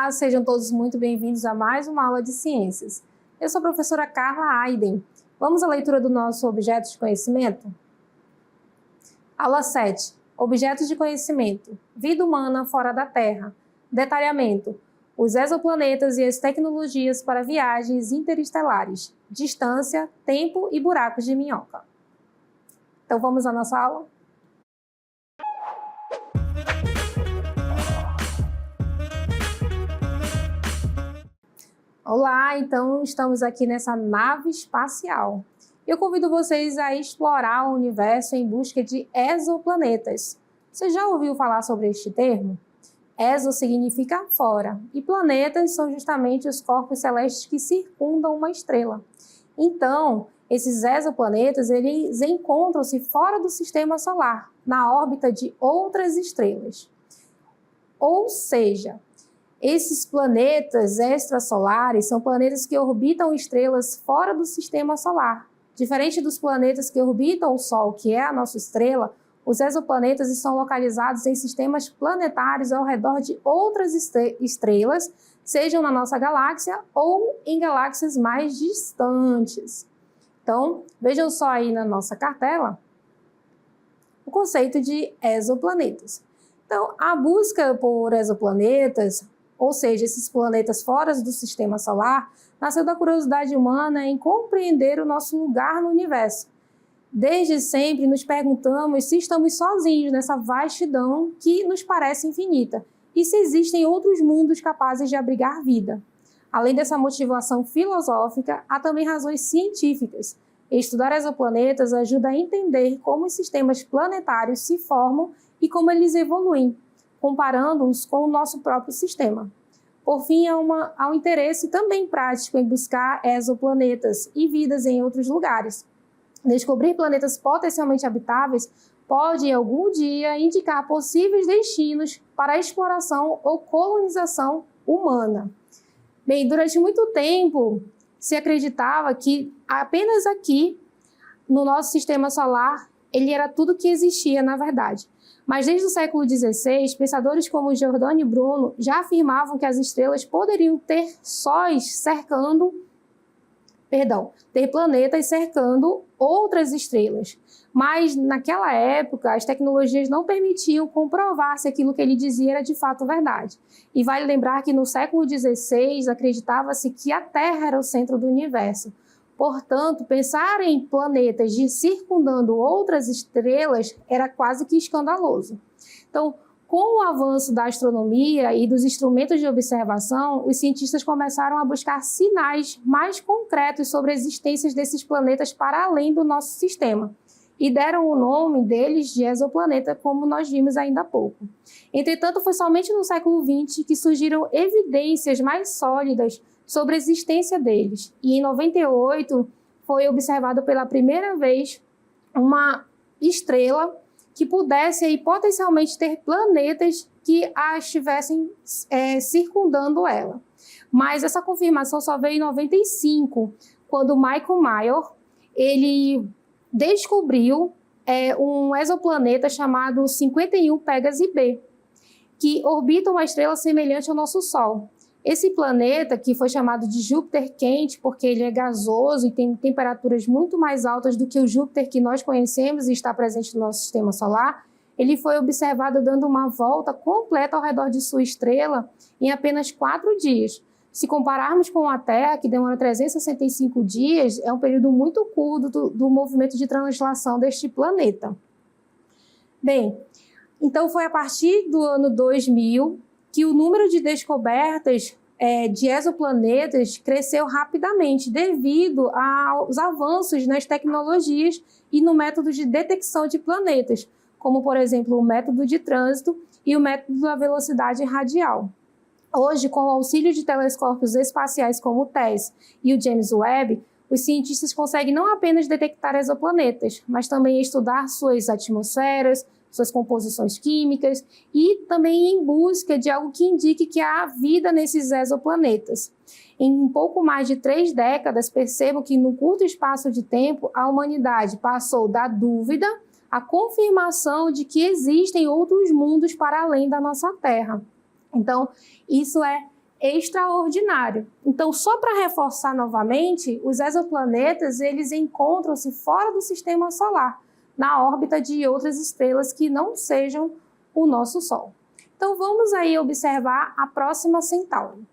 Olá, sejam todos muito bem-vindos a mais uma aula de ciências. Eu sou a professora Carla Aiden. Vamos à leitura do nosso objeto de conhecimento? Aula 7. Objetos de conhecimento. Vida humana fora da Terra. Detalhamento. Os exoplanetas e as tecnologias para viagens interestelares. Distância, tempo e buracos de minhoca. Então vamos à nossa aula? Olá, então estamos aqui nessa nave espacial. Eu convido vocês a explorar o universo em busca de exoplanetas. Você já ouviu falar sobre este termo? Exo significa fora, e planetas são justamente os corpos celestes que circundam uma estrela. Então, esses exoplanetas, eles encontram-se fora do sistema solar, na órbita de outras estrelas. Ou seja, esses planetas extrasolares são planetas que orbitam estrelas fora do sistema solar. Diferente dos planetas que orbitam o Sol, que é a nossa estrela, os exoplanetas estão localizados em sistemas planetários ao redor de outras estrelas, sejam na nossa galáxia ou em galáxias mais distantes. Então, vejam só aí na nossa cartela o conceito de exoplanetas. Então, a busca por exoplanetas, ou seja, esses planetas fora do sistema solar, nasceu da curiosidade humana em compreender o nosso lugar no universo. Desde sempre nos perguntamos se estamos sozinhos nessa vastidão que nos parece infinita e se existem outros mundos capazes de abrigar vida. Além dessa motivação filosófica, há também razões científicas. Estudar exoplanetas ajuda a entender como os sistemas planetários se formam e como eles evoluem, comparando-os com o nosso próprio sistema. Por fim, há um interesse também prático em buscar exoplanetas e vidas em outros lugares. Descobrir planetas potencialmente habitáveis pode, em algum dia, indicar possíveis destinos para a exploração ou colonização humana. Bem, durante muito tempo, se acreditava que apenas aqui, no nosso sistema solar, ele era tudo que existia, na verdade. Mas desde o século XVI, pensadores como Giordano Bruno já afirmavam que as estrelas poderiam ter ter planetas cercando outras estrelas. Mas naquela época, as tecnologias não permitiam comprovar se aquilo que ele dizia era de fato verdade. E vale lembrar que no século XVI acreditava-se que a Terra era o centro do universo. Portanto, pensar em planetas circundando outras estrelas era quase que escandaloso. Então, com o avanço da astronomia e dos instrumentos de observação, os cientistas começaram a buscar sinais mais concretos sobre a existência desses planetas para além do nosso sistema, e deram o nome deles de exoplaneta, como nós vimos ainda há pouco. Entretanto, foi somente no século XX que surgiram evidências mais sólidas sobre a existência deles. E em 98 foi observado pela primeira vez uma estrela que pudesse aí, potencialmente ter planetas que a estivessem circundando ela. Mas essa confirmação só veio em 95, quando Michael Major ele descobriu um exoplaneta chamado 51 Pégase b, que orbita uma estrela semelhante ao nosso Sol. Esse planeta, que foi chamado de Júpiter quente, porque ele é gasoso e tem temperaturas muito mais altas do que o Júpiter que nós conhecemos e está presente no nosso sistema solar, ele foi observado dando uma volta completa ao redor de sua estrela em apenas 4 dias. Se compararmos com a Terra, que demora 365 dias, é um período muito curto do movimento de translação deste planeta. Bem, então foi a partir do ano 2000 que o número de descobertas de exoplanetas cresceu rapidamente devido aos avanços nas tecnologias e no método de detecção de planetas, como, por exemplo, o método de trânsito e o método da velocidade radial. Hoje, com o auxílio de telescópios espaciais como o TESS e o James Webb, os cientistas conseguem não apenas detectar exoplanetas, mas também estudar suas atmosferas, suas composições químicas e também em busca de algo que indique que há vida nesses exoplanetas. Em um pouco mais de 3 décadas, percebam que no curto espaço de tempo, a humanidade passou da dúvida à confirmação de que existem outros mundos para além da nossa Terra. Então, isso é extraordinário. Então, só para reforçar novamente, os exoplanetas, eles encontram-se fora do sistema solar, na órbita de outras estrelas que não sejam o nosso Sol. Então, vamos aí observar a Próxima Centauri.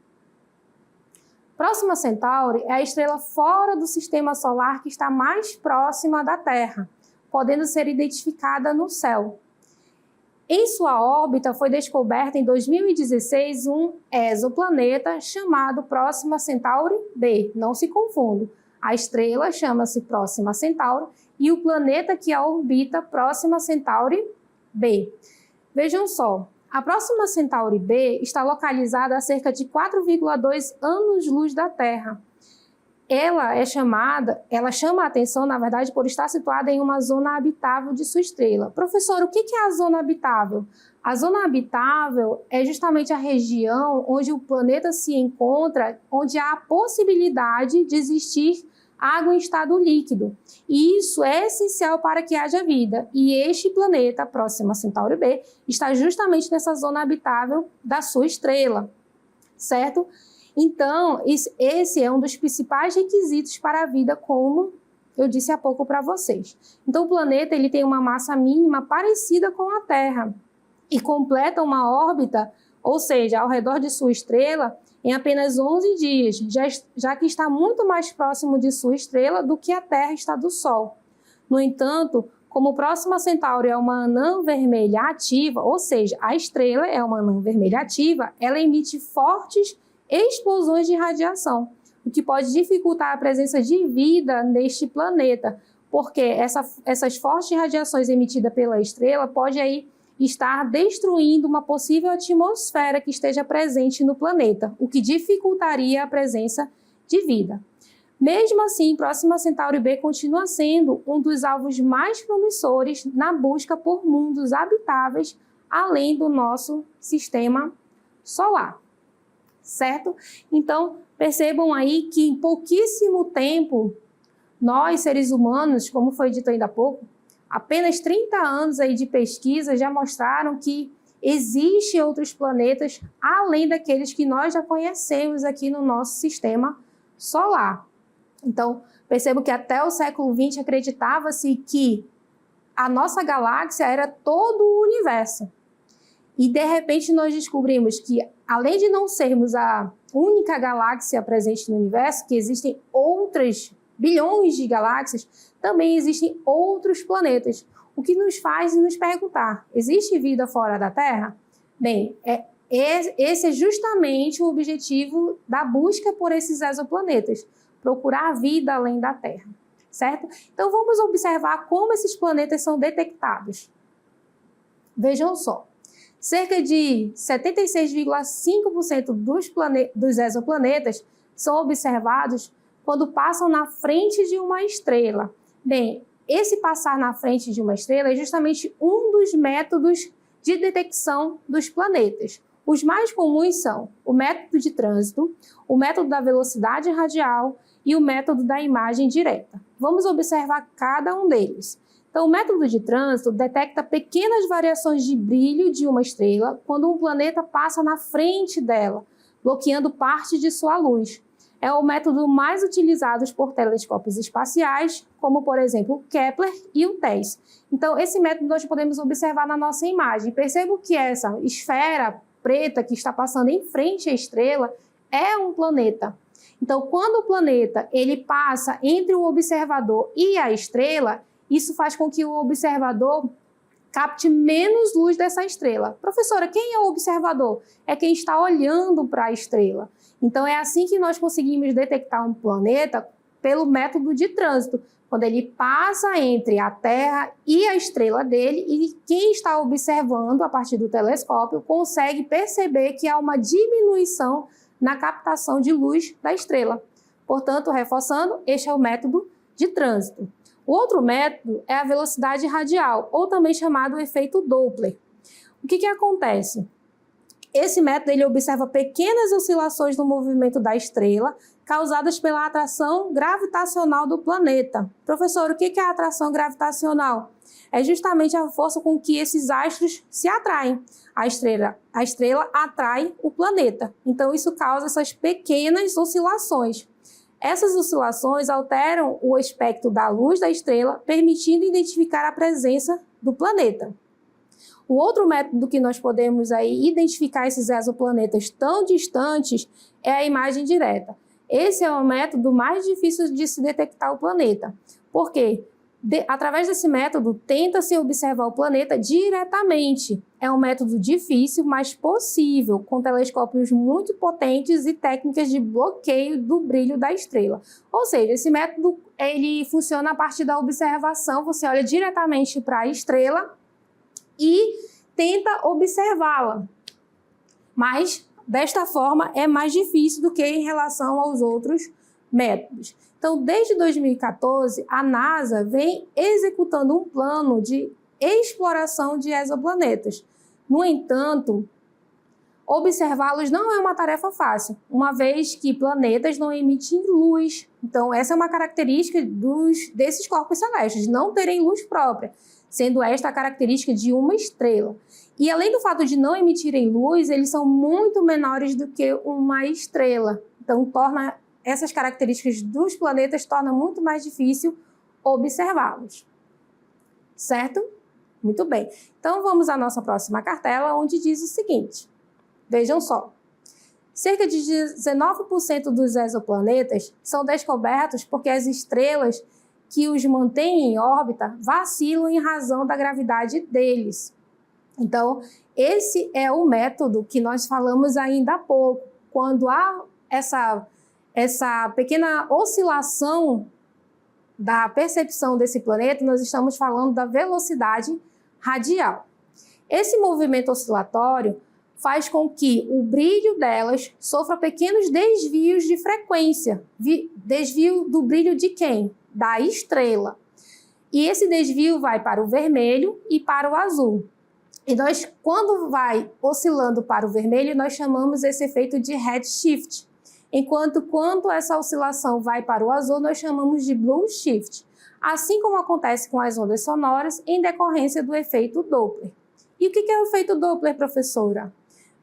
Próxima Centauri é a estrela fora do sistema solar que está mais próxima da Terra, podendo ser identificada no céu. Em sua órbita foi descoberto em 2016 um exoplaneta chamado Próxima Centauri b. Não se confunda, a estrela chama-se Próxima Centauri e o planeta que a orbita Próxima Centauri b. Vejam só, a Próxima Centauri b está localizada a cerca de 4,2 anos-luz da Terra. Ela chama a atenção, na verdade, por estar situada em uma zona habitável de sua estrela. Professor, o que é a zona habitável? A zona habitável é justamente a região onde o planeta se encontra, onde há a possibilidade de existir água em estado líquido. E isso é essencial para que haja vida. E este planeta, Próxima Centauri b, está justamente nessa zona habitável da sua estrela, certo? Então, esse é um dos principais requisitos para a vida, como eu disse há pouco para vocês. Então, o planeta ele tem uma massa mínima parecida com a Terra e completa uma órbita, ou seja, ao redor de sua estrela, em apenas 11 dias, já que está muito mais próximo de sua estrela do que a Terra está do Sol. No entanto, como Próxima Centauri é uma anã vermelha ativa, ou seja, a estrela é uma anã vermelha ativa, ela emite fortes explosões de radiação, o que pode dificultar a presença de vida neste planeta, porque essas fortes radiações emitidas pela estrela podem aí estar destruindo uma possível atmosfera que esteja presente no planeta, o que dificultaria a presença de vida. Mesmo assim, Próxima Centauri b continua sendo um dos alvos mais promissores na busca por mundos habitáveis além do nosso sistema solar. Certo? Então, percebam aí que em pouquíssimo tempo, nós, seres humanos, como foi dito ainda há pouco, apenas 30 anos aí de pesquisa já mostraram que existem outros planetas além daqueles que nós já conhecemos aqui no nosso sistema solar. Então, percebo que até o século XX acreditava-se que a nossa galáxia era todo o universo. E, de repente, nós descobrimos que, além de não sermos a única galáxia presente no universo, que existem outras bilhões de galáxias, também existem outros planetas. O que nos faz nos perguntar, existe vida fora da Terra? Bem, esse é justamente o objetivo da busca por esses exoplanetas, procurar vida além da Terra, certo? Então, vamos observar como esses planetas são detectados. Vejam só. Cerca de 76,5% dos exoplanetas são observados quando passam na frente de uma estrela. Bem, esse passar na frente de uma estrela é justamente um dos métodos de detecção dos planetas. Os mais comuns são o método de trânsito, o método da velocidade radial e o método da imagem direta. Vamos observar cada um deles. Então, o método de trânsito detecta pequenas variações de brilho de uma estrela quando um planeta passa na frente dela, bloqueando parte de sua luz. É o método mais utilizado por telescópios espaciais, como, por exemplo, o Kepler e o TESS. Então, esse método nós podemos observar na nossa imagem. Percebo que essa esfera preta que está passando em frente à estrela é um planeta. Então, quando o planeta ele passa entre o observador e a estrela, isso faz com que o observador capte menos luz dessa estrela. Professora, quem é o observador? É quem está olhando para a estrela. Então, é assim que nós conseguimos detectar um planeta pelo método de trânsito, quando ele passa entre a Terra e a estrela dele, e quem está observando a partir do telescópio consegue perceber que há uma diminuição na captação de luz da estrela. Portanto, reforçando, este é o método de trânsito. O outro método é a velocidade radial, ou também chamado efeito Doppler. O que acontece? Esse método ele observa pequenas oscilações no movimento da estrela causadas pela atração gravitacional do planeta. Professor, o que é a atração gravitacional? é justamente a força com que esses astros se atraem. A estrela atrai o planeta. Então, isso causa essas pequenas oscilações. Essas oscilações alteram o espectro da luz da estrela, permitindo identificar a presença do planeta. O outro método que nós podemos aí identificar esses exoplanetas tão distantes é a imagem direta. Esse é o método mais difícil de se detectar o planeta. Por quê? Através desse método, tenta-se observar o planeta diretamente. É um método difícil, mas possível, com telescópios muito potentes e técnicas de bloqueio do brilho da estrela. Ou seja, esse método ele funciona a partir da observação. Você olha diretamente para a estrela e tenta observá-la. Mas, desta forma, é mais difícil do que em relação aos outros métodos. Então, desde 2014, a NASA vem executando um plano de exploração de exoplanetas. No entanto, observá-los não é uma tarefa fácil, uma vez que planetas não emitem luz. Então, essa é uma característica desses corpos celestes, não terem luz própria, sendo esta a característica de uma estrela. E além do fato de não emitirem luz, eles são muito menores do que uma estrela. Então, essas características dos planetas tornam muito mais difícil observá-los. Certo? Muito bem. Então, vamos à nossa próxima cartela, onde diz o seguinte. Vejam só. Cerca de 19% dos exoplanetas são descobertos porque as estrelas que os mantêm em órbita vacilam em razão da gravidade deles. Então, esse é o método que nós falamos ainda há pouco. Quando há essa pequena oscilação da percepção desse planeta, nós estamos falando da velocidade radial. Esse movimento oscilatório faz com que o brilho delas sofra pequenos desvios de frequência. Desvio do brilho de quem? Da estrela. E esse desvio vai para o vermelho e para o azul. E nós, quando vai oscilando para o vermelho, nós chamamos esse efeito de redshift. Enquanto quando essa oscilação vai para o azul, nós chamamos de blue shift. Assim como acontece com as ondas sonoras em decorrência do efeito Doppler. E o que é o efeito Doppler, professora?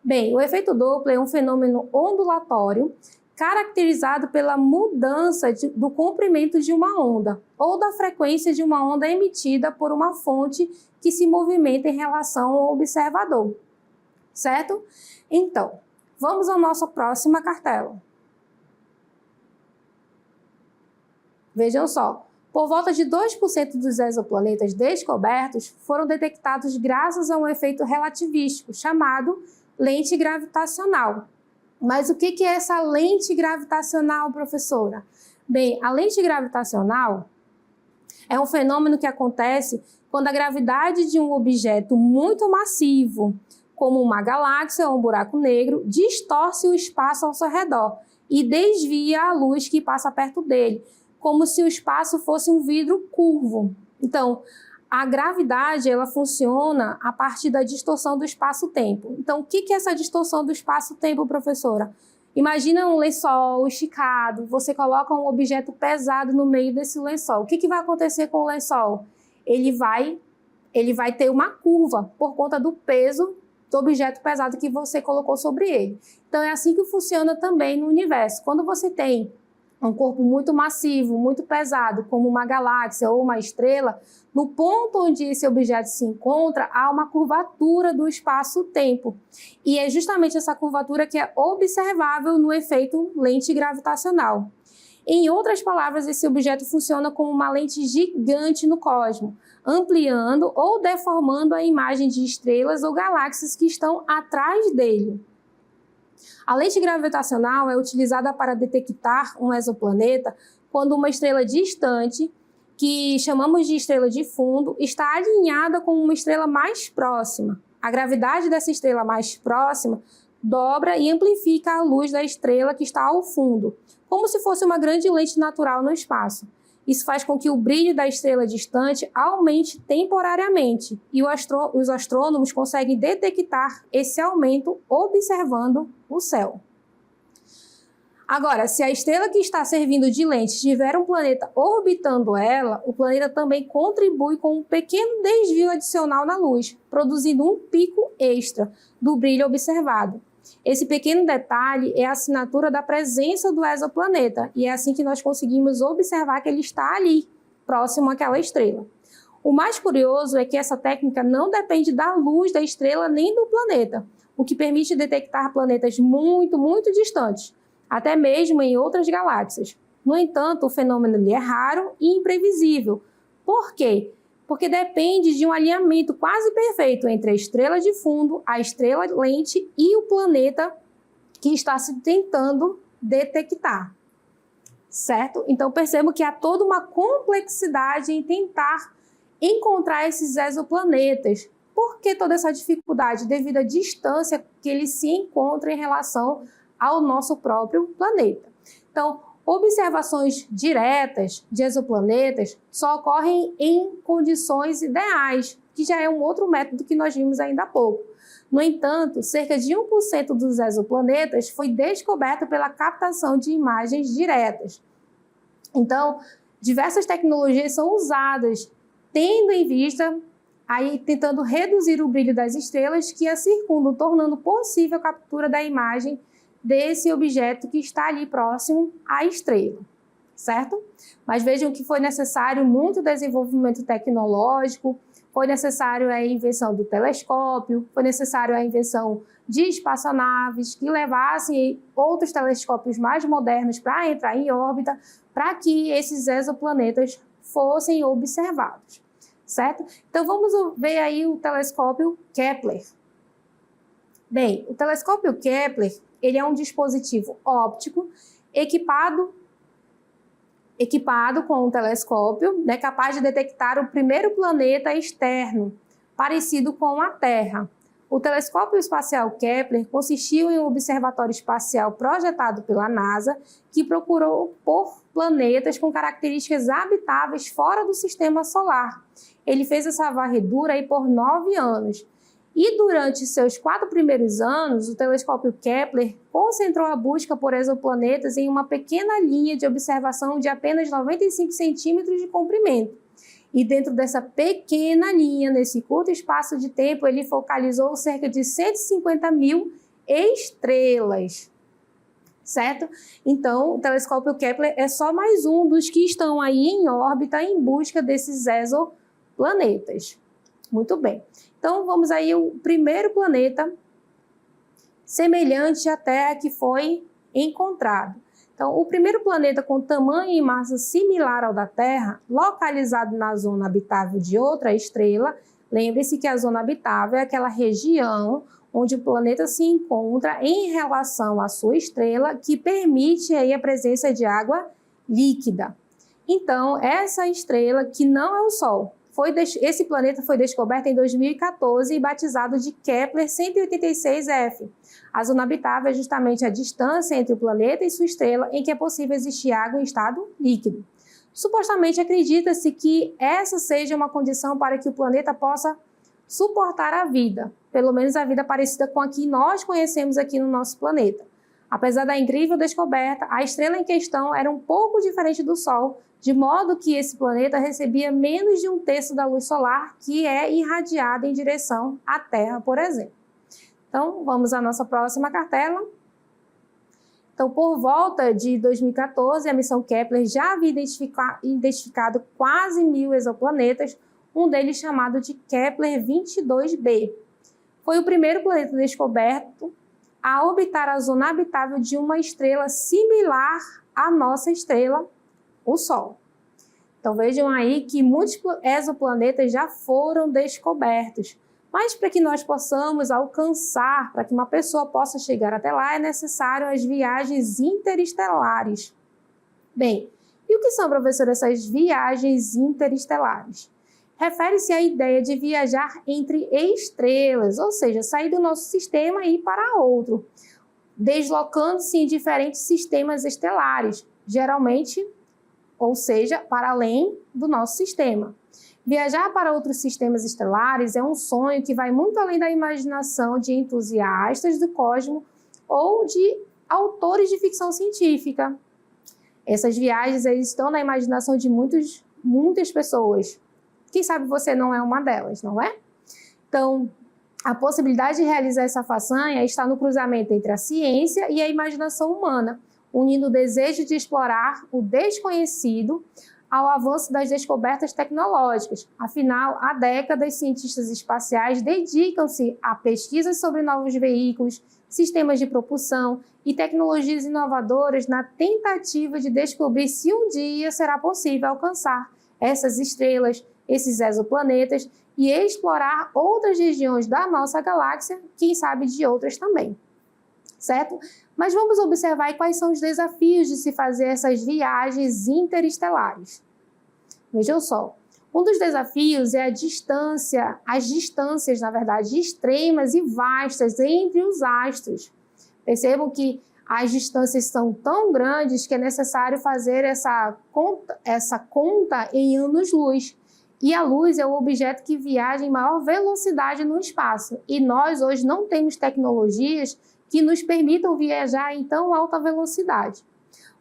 Bem, o efeito Doppler é um fenômeno ondulatório caracterizado pela mudança do comprimento de uma onda ou da frequência de uma onda emitida por uma fonte que se movimenta em relação ao observador. Certo? Então, vamos à nossa próxima cartela. Vejam só, por volta de 2% dos exoplanetas descobertos foram detectados graças a um efeito relativístico chamado lente gravitacional. Mas o que é essa lente gravitacional, professora? Bem, a lente gravitacional é um fenômeno que acontece quando a gravidade de um objeto muito massivo, como uma galáxia ou um buraco negro, distorce o espaço ao seu redor e desvia a luz que passa perto dele, como se o espaço fosse um vidro curvo. Então, a gravidade ela funciona a partir da distorção do espaço-tempo. Então, o que é essa distorção do espaço-tempo, professora? Imagina um lençol esticado, você coloca um objeto pesado no meio desse lençol. O que vai acontecer com o lençol? Ele vai ter uma curva por conta do peso do objeto pesado que você colocou sobre ele. Então, é assim que funciona também no universo. Quando você tem um corpo muito massivo, muito pesado, como uma galáxia ou uma estrela, no ponto onde esse objeto se encontra, há uma curvatura do espaço-tempo. E é justamente essa curvatura que é observável no efeito lente gravitacional. Em outras palavras, esse objeto funciona como uma lente gigante no cosmos, ampliando ou deformando a imagem de estrelas ou galáxias que estão atrás dele. A lente gravitacional é utilizada para detectar um exoplaneta quando uma estrela distante, que chamamos de estrela de fundo, está alinhada com uma estrela mais próxima. A gravidade dessa estrela mais próxima dobra e amplifica a luz da estrela que está ao fundo, como se fosse uma grande lente natural no espaço. Isso faz com que o brilho da estrela distante aumente temporariamente e os astrônomos conseguem detectar esse aumento observando o céu. Agora, se a estrela que está servindo de lente tiver um planeta orbitando ela, o planeta também contribui com um pequeno desvio adicional na luz, produzindo um pico extra do brilho observado. Esse pequeno detalhe é a assinatura da presença do exoplaneta, e é assim que nós conseguimos observar que ele está ali, próximo àquela estrela. O mais curioso é que essa técnica não depende da luz da estrela nem do planeta, o que permite detectar planetas muito, muito distantes, até mesmo em outras galáxias. No entanto, o fenômeno é raro e imprevisível. Por quê? Porque depende de um alinhamento quase perfeito entre a estrela de fundo, a estrela lente e o planeta que está se tentando detectar. Certo? Então, percebo que há toda uma complexidade em tentar encontrar esses exoplanetas. Por que toda essa dificuldade? Devido à distância que eles se encontram em relação ao nosso próprio planeta. Então, observações diretas de exoplanetas só ocorrem em condições ideais, que já é um outro método que nós vimos ainda há pouco. No entanto, cerca de 1% dos exoplanetas foi descoberto pela captação de imagens diretas. Então, diversas tecnologias são usadas, tendo em vista, tentando reduzir o brilho das estrelas que a circundam, tornando possível a captura da imagem desse objeto que está ali próximo à estrela, certo? Mas vejam que foi necessário muito desenvolvimento tecnológico, foi necessário a invenção do telescópio, foi necessário a invenção de espaçonaves que levassem outros telescópios mais modernos para entrar em órbita, para que esses exoplanetas fossem observados, certo? Então vamos ver aí o telescópio Kepler. Bem, o telescópio Kepler, ele é um dispositivo óptico equipado com um telescópio, capaz de detectar o primeiro planeta externo, parecido com a Terra. O telescópio espacial Kepler consistiu em um observatório espacial projetado pela NASA, que procurou por planetas com características habitáveis fora do sistema solar. Ele fez essa varredura aí por 9 anos. E durante seus 4 primeiros anos, o telescópio Kepler concentrou a busca por exoplanetas em uma pequena linha de observação de apenas 95 centímetros de comprimento. E dentro dessa pequena linha, nesse curto espaço de tempo, ele focalizou cerca de 150 mil estrelas, certo? Então, o telescópio Kepler é só mais um dos que estão aí em órbita em busca desses exoplanetas. Muito bem. Então, vamos aí ao primeiro planeta semelhante à Terra que foi encontrado. Então, o primeiro planeta com tamanho e massa similar ao da Terra, localizado na zona habitável de outra estrela. Lembre-se que a zona habitável é aquela região onde o planeta se encontra em relação à sua estrela, que permite aí a presença de água líquida. Então, essa estrela, que não é o Sol, esse planeta foi descoberto em 2014 e batizado de Kepler 186f. A zona habitável é justamente a distância entre o planeta e sua estrela em que é possível existir água em estado líquido. Supostamente acredita-se que essa seja uma condição para que o planeta possa suportar a vida, pelo menos a vida parecida com a que nós conhecemos aqui no nosso planeta. Apesar da incrível descoberta, a estrela em questão era um pouco diferente do Sol, de modo que esse planeta recebia menos de 1/3 da luz solar que é irradiada em direção à Terra, por exemplo. Então, vamos à nossa próxima cartela. Então, por volta de 2014, a missão Kepler já havia identificado quase 1.000 exoplanetas, um deles chamado de Kepler 22b. Foi o primeiro planeta descoberto a orbitar a zona habitável de uma estrela similar à nossa estrela, o Sol. Então vejam aí que muitos exoplanetas já foram descobertos, mas para que nós possamos alcançar, para que uma pessoa possa chegar até lá, é necessário as viagens interestelares. Bem, e o que são, professor, essas viagens interestelares? Refere-se à ideia de viajar entre estrelas, ou seja, sair do nosso sistema e ir para outro, deslocando-se em diferentes sistemas estelares, geralmente, ou seja, para além do nosso sistema. Viajar para outros sistemas estelares é um sonho que vai muito além da imaginação de entusiastas do cosmos ou de autores de ficção científica. Essas viagens estão na imaginação de muitas pessoas. Quem sabe você não é uma delas, não é? Então, a possibilidade de realizar essa façanha está no cruzamento entre a ciência e a imaginação humana, unindo o desejo de explorar o desconhecido ao avanço das descobertas tecnológicas. Afinal, há décadas, cientistas espaciais dedicam-se a pesquisas sobre novos veículos, sistemas de propulsão e tecnologias inovadoras na tentativa de descobrir se um dia será possível alcançar essas estrelas, esses exoplanetas e explorar outras regiões da nossa galáxia, quem sabe de outras também, certo? Mas vamos observar aí quais são os desafios de se fazer essas viagens interestelares. Vejam só, um dos desafios é as distâncias, na verdade, extremas e vastas entre os astros. Percebam que as distâncias são tão grandes que é necessário fazer essa conta em anos-luz. E a luz é o objeto que viaja em maior velocidade no espaço. E nós hoje não temos tecnologias que nos permitam viajar em tão alta velocidade.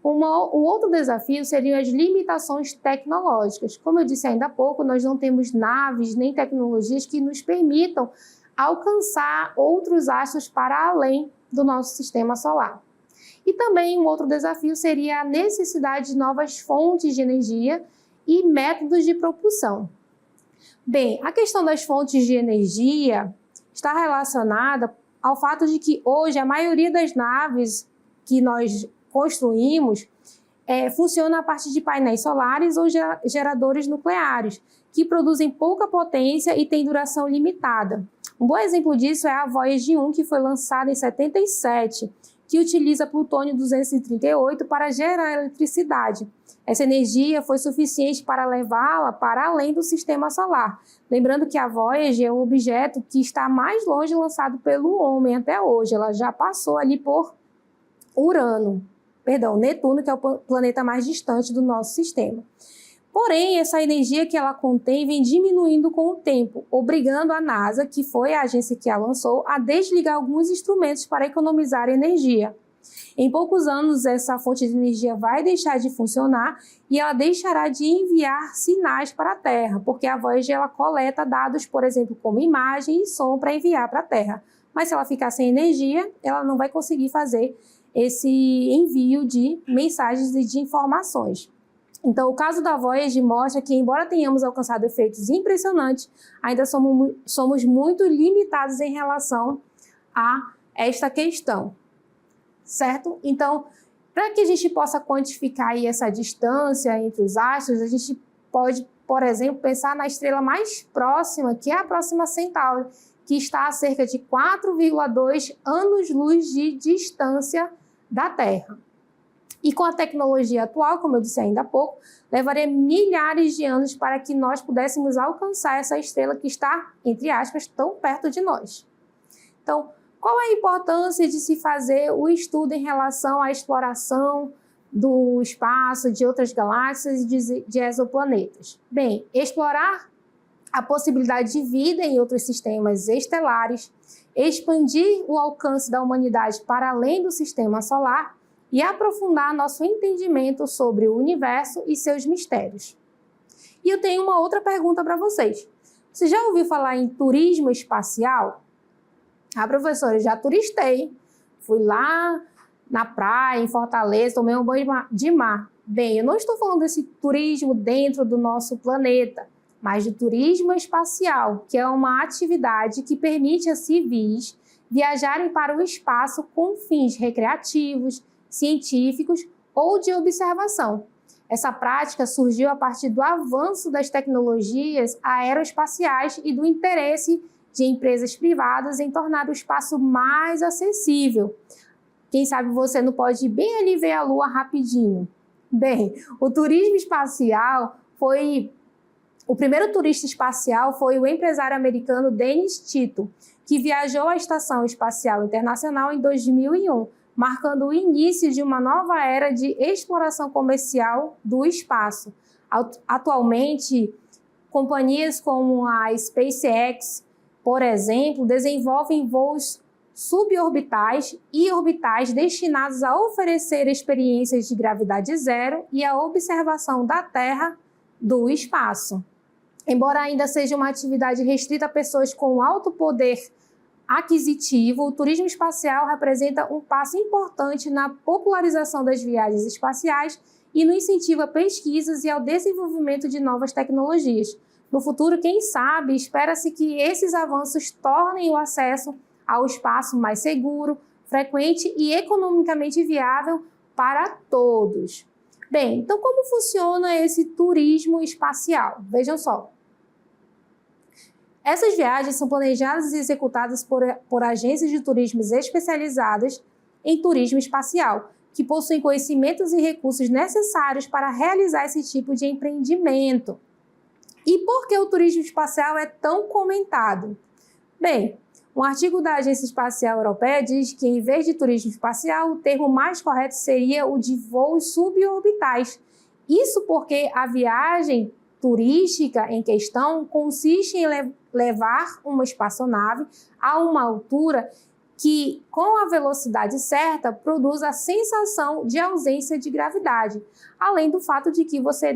Um outro desafio seriam as limitações tecnológicas. Como eu disse ainda há pouco, nós não temos naves nem tecnologias que nos permitam alcançar outros astros para além do nosso sistema solar. E também um outro desafio seria a necessidade de novas fontes de energia e métodos de propulsão. Bem, a questão das fontes de energia está relacionada ao fato de que hoje a maioria das naves que nós construímos funciona a partir de painéis solares ou geradores nucleares, que produzem pouca potência e têm duração limitada. Um bom exemplo disso é a Voyager 1, que foi lançada em 77, que utiliza plutônio 238 para gerar eletricidade. Essa energia foi suficiente para levá-la para além do sistema solar. Lembrando que a Voyager é o objeto que está mais longe lançado pelo homem até hoje. Ela já passou ali por Netuno, que é o planeta mais distante do nosso sistema. Porém, essa energia que ela contém vem diminuindo com o tempo, obrigando a NASA, que foi a agência que a lançou, a desligar alguns instrumentos para economizar energia. Em poucos anos, essa fonte de energia vai deixar de funcionar e ela deixará de enviar sinais para a Terra, porque a Voyager ela coleta dados, por exemplo, como imagem e som para enviar para a Terra. Mas se ela ficar sem energia, ela não vai conseguir fazer esse envio de mensagens e de informações. Então, o caso da Voyager mostra que, embora tenhamos alcançado efeitos impressionantes, ainda somos muito limitados em relação a esta questão, certo? Então, para que a gente possa quantificar aí essa distância entre os astros, a gente pode, por exemplo, pensar na estrela mais próxima, que é a Próxima Centauri, que está a cerca de 4,2 anos-luz de distância da Terra. E com a tecnologia atual, como eu disse ainda há pouco, levaria milhares de anos para que nós pudéssemos alcançar essa estrela que está, entre aspas, tão perto de nós. Então, qual é a importância de se fazer o estudo em relação à exploração do espaço, de outras galáxias e de exoplanetas? Bem, explorar a possibilidade de vida em outros sistemas estelares, expandir o alcance da humanidade para além do sistema solar e aprofundar nosso entendimento sobre o universo e seus mistérios. E eu tenho uma outra pergunta para vocês. Você já ouviu falar em turismo espacial? Ah, professora, eu já turistei. Fui lá na praia, em Fortaleza, tomei um banho de mar. Bem, eu não estou falando desse turismo dentro do nosso planeta, mas de turismo espacial, que é uma atividade que permite a civis viajarem para o espaço com fins recreativos, científicos ou de observação. Essa prática surgiu a partir do avanço das tecnologias aeroespaciais e do interesse de empresas privadas em tornar o espaço mais acessível. Quem sabe você não pode ir bem ali ver a Lua rapidinho. Bem, o turismo espacial o primeiro turista espacial foi o empresário americano Dennis Tito, que viajou à Estação Espacial Internacional em 2001, marcando o início de uma nova era de exploração comercial do espaço. Atualmente, companhias como a SpaceX, por exemplo, desenvolvem voos suborbitais e orbitais destinados a oferecer experiências de gravidade zero e a observação da Terra do espaço. Embora ainda seja uma atividade restrita a pessoas com alto poder aquisitivo, o turismo espacial representa um passo importante na popularização das viagens espaciais e no incentivo a pesquisas e ao desenvolvimento de novas tecnologias. No futuro, quem sabe, espera-se que esses avanços tornem o acesso ao espaço mais seguro, frequente e economicamente viável para todos. Bem, então como funciona esse turismo espacial? Vejam só. Essas viagens são planejadas e executadas por agências de turismo especializadas em turismo espacial, que possuem conhecimentos e recursos necessários para realizar esse tipo de empreendimento. E por que o turismo espacial é tão comentado? Bem, um artigo da Agência Espacial Europeia diz que, em vez de turismo espacial, o termo mais correto seria o de voos suborbitais. Isso porque a viagem turística em questão consiste em levar uma espaçonave a uma altura que, com a velocidade certa, produz a sensação de ausência de gravidade, além do fato de que você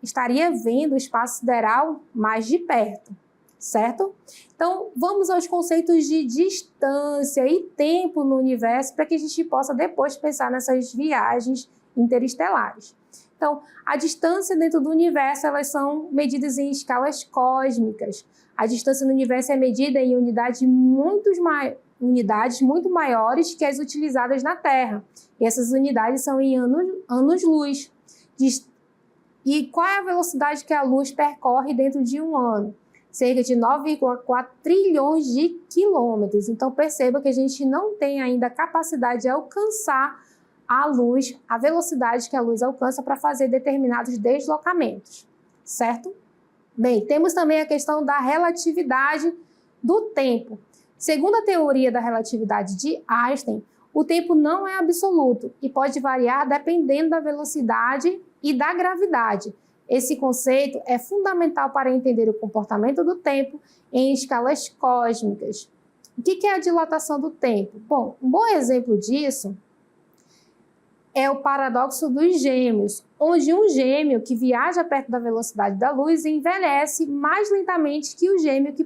estaria vendo o espaço sideral mais de perto. Certo? Então, vamos aos conceitos de distância e tempo no universo para que a gente possa depois pensar nessas viagens interestelares. Então, a distância dentro do universo, elas são medidas em escalas cósmicas. A distância no universo é medida em unidades muito maiores que as utilizadas na Terra. E essas unidades são em anos-luz. E qual é a velocidade que a luz percorre dentro de um ano? Cerca de 9,4 trilhões de quilômetros. Então, perceba que a gente não tem ainda a capacidade de alcançar a luz, a velocidade que a luz alcança para fazer determinados deslocamentos, certo? Bem, temos também a questão da relatividade do tempo. Segundo a teoria da relatividade de Einstein, o tempo não é absoluto e pode variar dependendo da velocidade e da gravidade. Esse conceito é fundamental para entender o comportamento do tempo em escalas cósmicas. O que é a dilatação do tempo? Bom, um bom exemplo disso é o paradoxo dos gêmeos, onde um gêmeo que viaja perto da velocidade da luz envelhece mais lentamente que o gêmeo que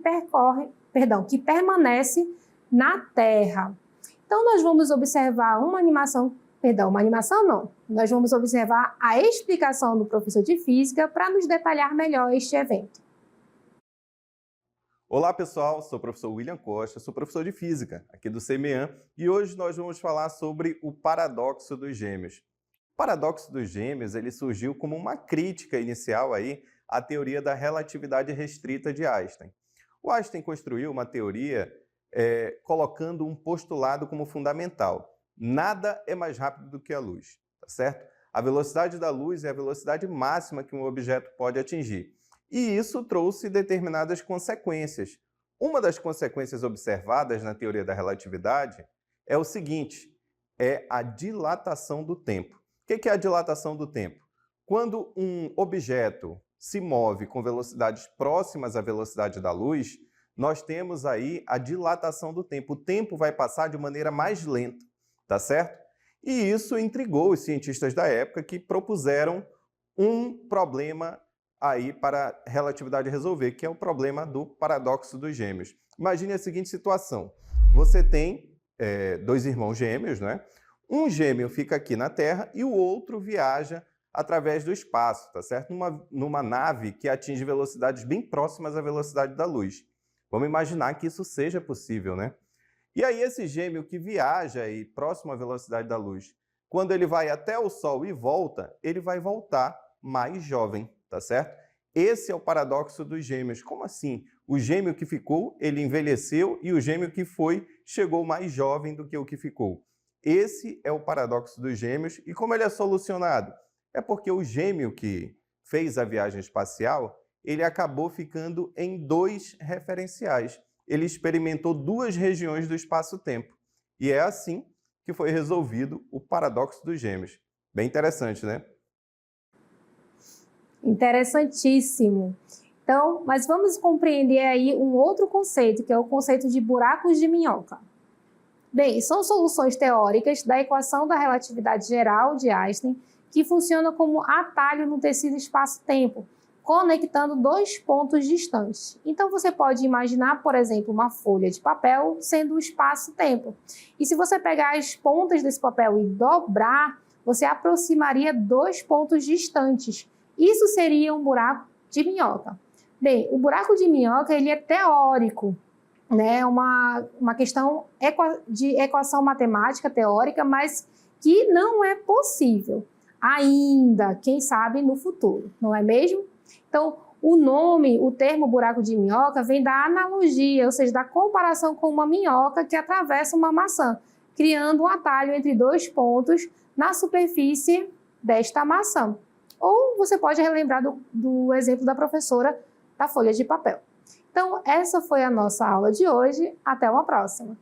permanece na Terra. Então, nós vamos observar nós vamos observar a explicação do professor de Física para nos detalhar melhor este evento. Olá pessoal, sou o professor William Costa, sou professor de Física aqui do CMEAN e hoje nós vamos falar sobre o paradoxo dos gêmeos. O paradoxo dos gêmeos ele surgiu como uma crítica inicial aí à teoria da relatividade restrita de Einstein. O Einstein construiu uma teoria colocando um postulado como fundamental. Nada é mais rápido do que a luz, tá certo? A velocidade da luz é a velocidade máxima que um objeto pode atingir. E isso trouxe determinadas consequências. Uma das consequências observadas na teoria da relatividade é o seguinte, é a dilatação do tempo. O que é a dilatação do tempo? Quando um objeto se move com velocidades próximas à velocidade da luz, nós temos aí a dilatação do tempo. O tempo vai passar de maneira mais lenta, tá certo? E isso intrigou os cientistas da época que propuseram um problema aí para a relatividade resolver, que é o problema do paradoxo dos gêmeos. Imagine a seguinte situação. Você tem dois irmãos gêmeos, né? Um gêmeo fica aqui na Terra e o outro viaja através do espaço, tá certo? Numa nave que atinge velocidades bem próximas à velocidade da luz. Vamos imaginar que isso seja possível, né? E aí esse gêmeo que viaja aí próximo à velocidade da luz, quando ele vai até o Sol e volta, ele vai voltar mais jovem, tá certo? Esse é o paradoxo dos gêmeos. Como assim? O gêmeo que ficou, ele envelheceu e o gêmeo que foi, chegou mais jovem do que o que ficou. Esse é o paradoxo dos gêmeos. E como ele é solucionado? É porque o gêmeo que fez a viagem espacial, ele acabou ficando em dois referenciais. Ele experimentou duas regiões do espaço-tempo. E é assim que foi resolvido o paradoxo dos gêmeos. Bem interessante, né? Interessantíssimo. Então, mas vamos compreender aí um outro conceito, que é o conceito de buracos de minhoca. Bem, são soluções teóricas da equação da relatividade geral de Einstein que funcionam como atalho no tecido espaço-tempo, conectando dois pontos distantes. Então, você pode imaginar, por exemplo, uma folha de papel sendo o espaço-tempo. E se você pegar as pontas desse papel e dobrar, você aproximaria dois pontos distantes. Isso seria um buraco de minhoca. Bem, o buraco de minhoca ele é teórico, né? Uma questão de equação matemática teórica, mas que não é possível ainda, quem sabe, no futuro, não é mesmo? Então, o termo buraco de minhoca vem da analogia, ou seja, da comparação com uma minhoca que atravessa uma maçã, criando um atalho entre dois pontos na superfície desta maçã. Ou você pode relembrar do exemplo da professora da folha de papel. Então, essa foi a nossa aula de hoje. Até uma próxima!